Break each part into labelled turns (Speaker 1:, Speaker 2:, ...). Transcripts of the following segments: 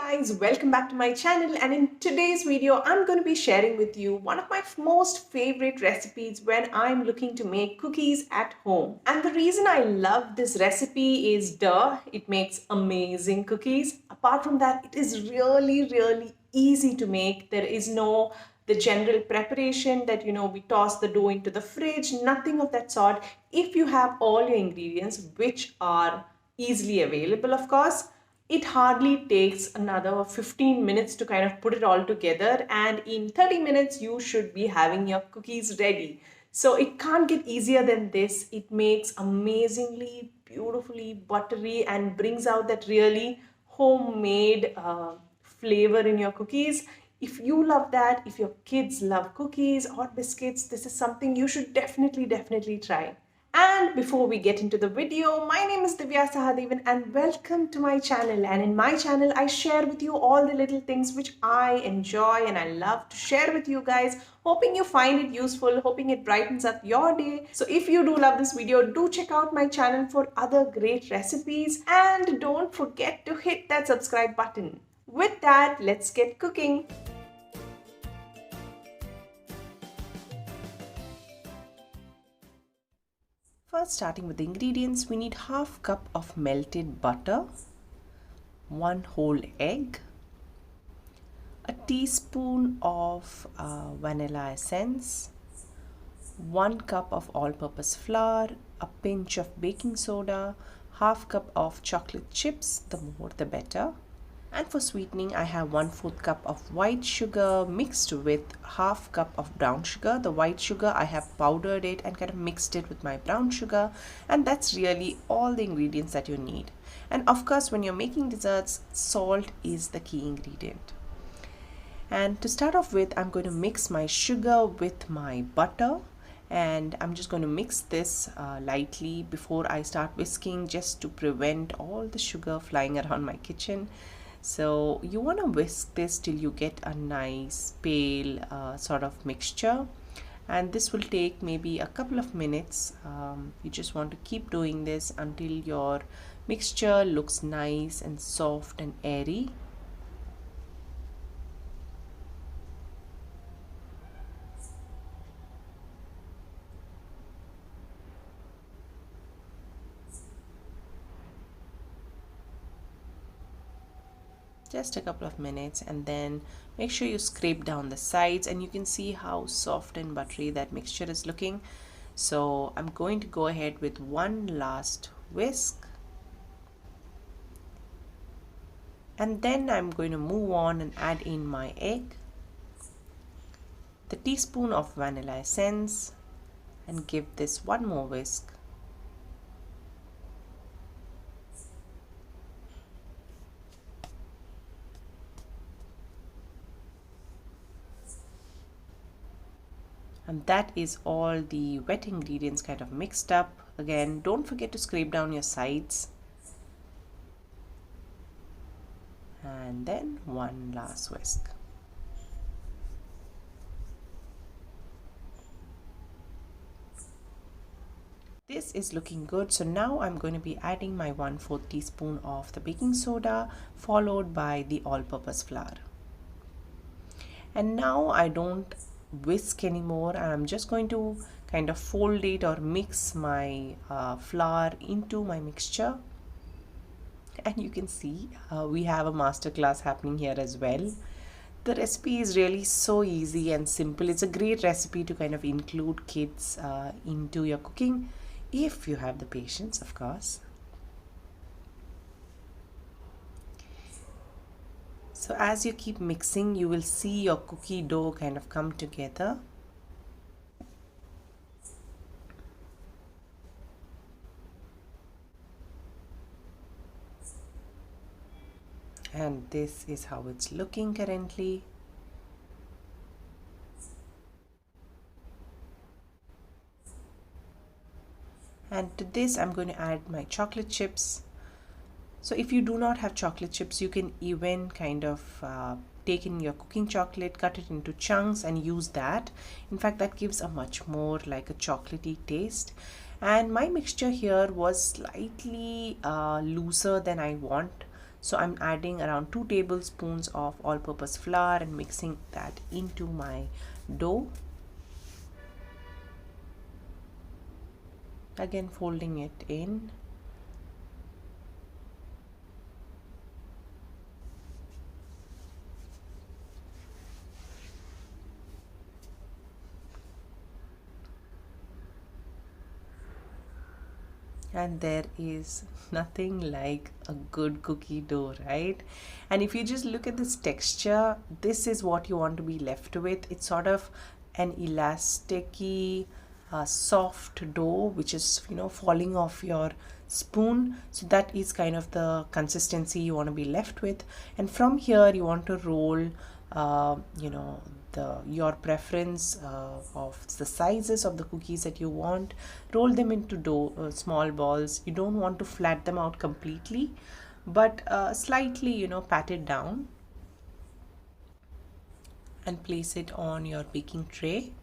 Speaker 1: guys, welcome back to my channel, and in today's video I'm going to be sharing with you one of my most favorite recipes when I'm looking to make cookies at home. And the reason I love this recipe is it makes amazing cookies. Apart from that, it is really easy to make. There is no the general preparation that we toss the dough into the fridge, nothing of that sort. If you have all your ingredients, which are easily available, of course, it hardly takes another 15 minutes to kind of put it all together, and in 30 minutes you should be having your cookies ready. So it can't get easier than this. It makes amazingly beautifully buttery and brings out that really homemade flavor in your cookies. If you love that, if your kids love cookies or biscuits, this is something you should definitely try. And before we get into the video, my name is Dhivya Sahadevan and welcome to my channel. And in my channel, I share with you all the little things which I enjoy and I love to share with you guys. Hoping you find it useful, hoping it brightens up your day. So if you do love this video, do check out my channel for other great recipes. And don't forget to hit that subscribe button. With that, let's get cooking. First, starting with the ingredients, we need half cup of melted butter, 1 whole egg, a teaspoon of vanilla essence, 1 cup of all-purpose flour, a pinch of baking soda, half cup of chocolate chips, the more the better. And for sweetening, I have 1/4 cup of white sugar mixed with half cup of brown sugar. The white sugar, I have powdered it and kind of mixed it with my brown sugar. And that's really all the ingredients that you need. And of course, when you're making desserts, salt is the key ingredient. And to start off with, I'm going to mix my sugar with my butter. And I'm just going to mix this lightly before I start whisking, just to prevent all the sugar flying around my kitchen. So you want to whisk this till you get a nice pale sort of mixture, and this will take maybe a couple of minutes. You just want to keep doing this until your mixture looks nice and soft and airy. Just a couple of minutes, and then make sure you scrape down the sides, and you can see how soft and buttery that mixture is looking. So I'm going to go ahead with one last whisk, and then I'm going to move on and add in my egg, the teaspoon of vanilla essence, and give this one more whisk. And that is all the wet ingredients kind of mixed up. Again, don't forget to scrape down your sides. And then one last whisk. This is looking good. So now I'm going to be adding my 1/4 teaspoon of the baking soda, followed by the all-purpose flour. And now I don't whisk anymore, and I'm just going to kind of fold it or mix my flour into my mixture. And you can see we have a master class happening here as well. The recipe is really so easy and simple. It's a great recipe to kind of include kids into your cooking, if you have the patience, of course. So as you keep mixing, you will see your cookie dough kind of come together. And this is how it's looking currently. And to this, I'm going to add my chocolate chips. So if you do not have chocolate chips, you can even kind of take in your cooking chocolate, cut it into chunks and use that. In fact, that gives a much more like a chocolatey taste. And my mixture here was slightly looser than I want. So I'm adding around 2 tablespoons of all-purpose flour and mixing that into my dough. Again, folding it in. And there is nothing like a good cookie dough, right? And if you just look at this texture, this is what you want to be left with. It's sort of an elasticy, soft dough which is, falling off your spoon. So that is kind of the consistency you want to be left with. And from here you want to roll your preference of the sizes of the cookies that you want. Roll them into small balls. You don't want to flat them out completely, but slightly, pat it down and place it on your baking tray.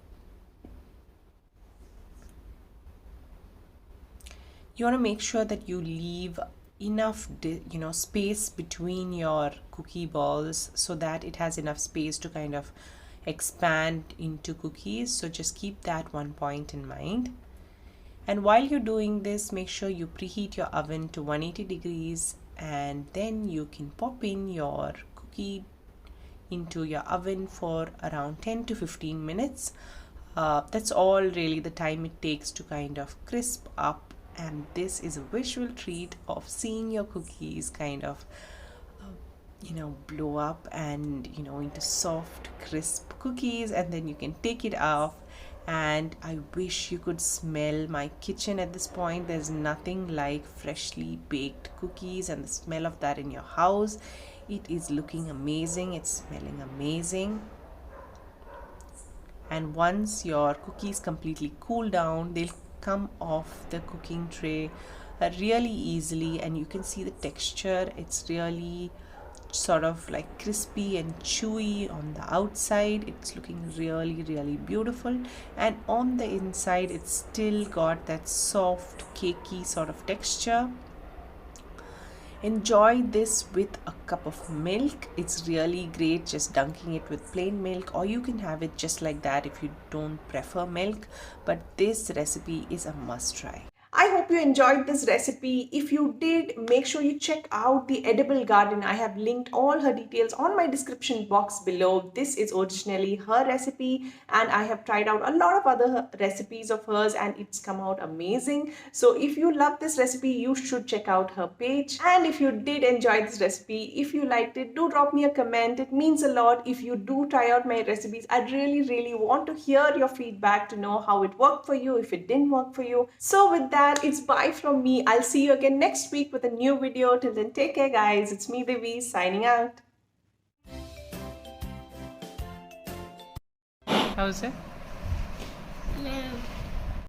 Speaker 1: You want to make sure that you leave enough space between your cookie balls so that it has enough space to kind of expand into cookies. So just keep that one point in mind. And while you're doing this, make sure you preheat your oven to 180 degrees, and then you can pop in your cookie into your oven for around 10 to 15 minutes. That's all really the time it takes to kind of crisp up, and this is a visual treat of seeing your cookies kind of blow up and into soft crisp cookies, and then you can take it off. And I wish you could smell my kitchen at this point. There's nothing like freshly baked cookies and the smell of that in your house. It is looking amazing, it's smelling amazing. And once your cookies completely cool down, they'll come off the cooking tray really easily, and you can see the texture. It's really sort of like crispy and chewy on the outside. It's looking really, really beautiful, and on the inside it's still got that soft cakey sort of texture. Enjoy this with a cup of milk. It's really great just dunking it with plain milk, or you can have it just like that if you don't prefer milk, but this recipe is a must try. I hope you enjoyed this recipe. If you did, make sure you check out the Edible Garden. I have linked all her details on my description box below. This is originally her recipe, and I have tried out a lot of other recipes of hers, and it's come out amazing. So if you love this recipe, you should check out her page. And if you did enjoy this recipe, if you liked it, do drop me a comment. It means a lot. If you do try out my recipes, I really, really want to hear your feedback to know how it worked for you, if it didn't work for you. So with that, it's bye from me. I'll see you again next week with a new video. Till then, take care, guys. It's me, Dhivya, signing out. How's it?
Speaker 2: No.